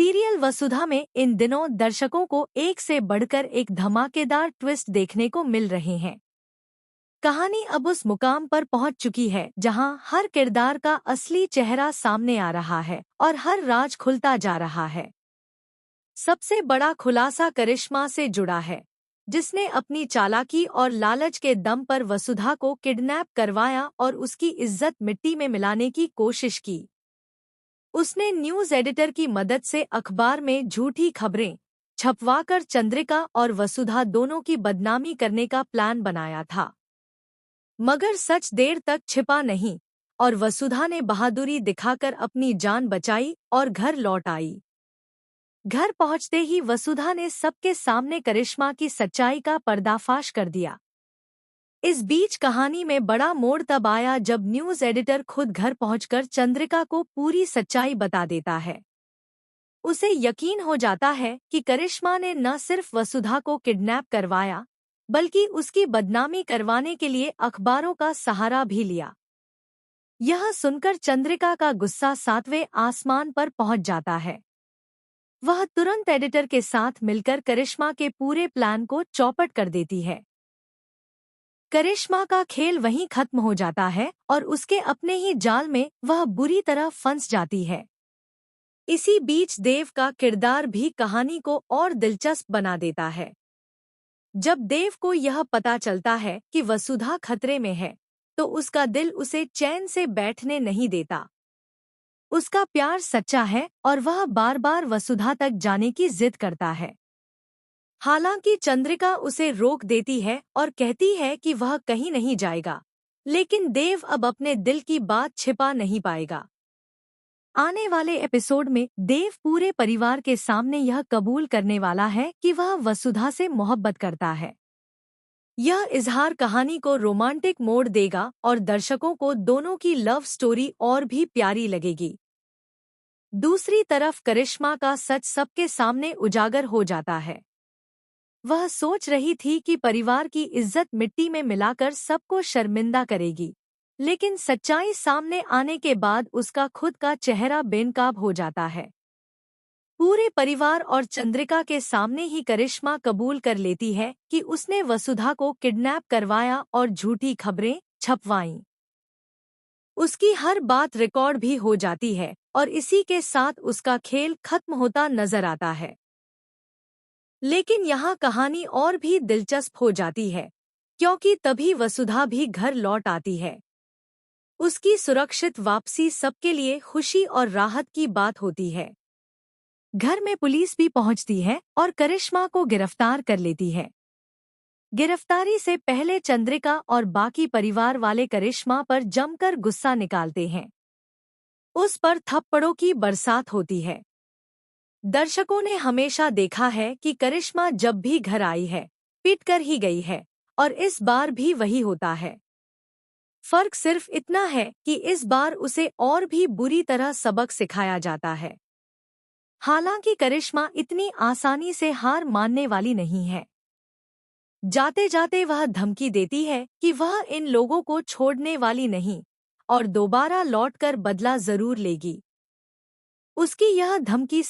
Serial वसुधा में इन दिनों दर्शकों को एक से बढ़कर एक धमाकेदार ट्विस्ट देखने को मिल रहे हैं। कहानी अब उस मुकाम पर पहुंच चुकी है जहां हर किरदार का असली चेहरा सामने आ रहा है और हर राज खुलता जा रहा है। सबसे बड़ा खुलासा करिश्मा से जुड़ा है, जिसने अपनी चालाकी और लालच के दम पर वसुधा को किडनैप करवाया और उसकी इज्जत मिट्टी में मिलाने की कोशिश की। उसने न्यूज़ एडिटर की मदद से अखबार में झूठी खबरें छपवाकर चंद्रिका और वसुधा दोनों की बदनामी करने का प्लान बनाया था। मगर सच देर तक छिपा नहीं और वसुधा ने बहादुरी दिखाकर अपनी जान बचाई और घर लौट आई। घर पहुंचते ही वसुधा ने सबके सामने करिश्मा की सच्चाई का पर्दाफाश कर दिया। इस बीच कहानी में बड़ा मोड़ तब आया जब न्यूज़ एडिटर खुद घर पहुंचकर चंद्रिका को पूरी सच्चाई बता देता है। उसे यकीन हो जाता है कि करिश्मा ने न सिर्फ वसुधा को किडनैप करवाया, बल्कि उसकी बदनामी करवाने के लिए अखबारों का सहारा भी लिया। यह सुनकर चंद्रिका का गुस्सा 7वें आसमान पर पहुंच जाता है। वह तुरंत एडिटर के साथ मिलकर करिश्मा के पूरे प्लान को चौपट कर देती है। करिश्मा का खेल वहीं खत्म हो जाता है और उसके अपने ही जाल में वह बुरी तरह फंस जाती है। इसी बीच देव का किरदार भी कहानी को और दिलचस्प बना देता है। जब देव को यह पता चलता है कि वसुधा खतरे में है, तो उसका दिल उसे चैन से बैठने नहीं देता। उसका प्यार सच्चा है और वह बार बार वसुधा तक जाने की जिद करता है। हालांकि चंद्रिका उसे रोक देती है और कहती है कि वह कहीं नहीं जाएगा, लेकिन देव अब अपने दिल की बात छिपा नहीं पाएगा। आने वाले एपिसोड में देव पूरे परिवार के सामने यह कबूल करने वाला है कि वह वसुधा से मोहब्बत करता है। यह इजहार कहानी को रोमांटिक मोड़ देगा और दर्शकों को दोनों की लव स्टोरी और भी प्यारी लगेगी। दूसरी तरफ करिश्मा का सच सबके सामने उजागर हो जाता है। वह सोच रही थी कि परिवार की इज्जत मिट्टी में मिलाकर सबको शर्मिंदा करेगी, लेकिन सच्चाई सामने आने के बाद उसका खुद का चेहरा बेनकाब हो जाता है। पूरे परिवार और चंद्रिका के सामने ही करिश्मा कबूल कर लेती है कि उसने वसुधा को किडनैप करवाया और झूठी खबरें छपवाईं। उसकी हर बात रिकॉर्ड भी हो जाती है और इसी के साथ उसका खेल खत्म होता नजर आता है। लेकिन यहाँ कहानी और भी दिलचस्प हो जाती है, क्योंकि तभी वसुधा भी घर लौट आती है। उसकी सुरक्षित वापसी सबके लिए खुशी और राहत की बात होती है। घर में पुलिस भी पहुंचती है और करिश्मा को गिरफ्तार कर लेती है। गिरफ्तारी से पहले चंद्रिका और बाकी परिवार वाले करिश्मा पर जमकर गुस्सा निकालते हैं। उस पर थप्पड़ों की बरसात होती है। दर्शकों ने हमेशा देखा है कि करिश्मा जब भी घर आई है, पीट कर ही गई है, और इस बार भी वही होता है। फर्क सिर्फ इतना है कि इस बार उसे और भी बुरी तरह सबक सिखाया जाता है। हालांकि करिश्मा इतनी आसानी से हार मानने वाली नहीं है। जाते जाते वह धमकी देती है कि वह इन लोगों को छोड़ने वाली नहीं और दोबारा लौटकर बदला जरूर लेगी। उसकी यह धमकी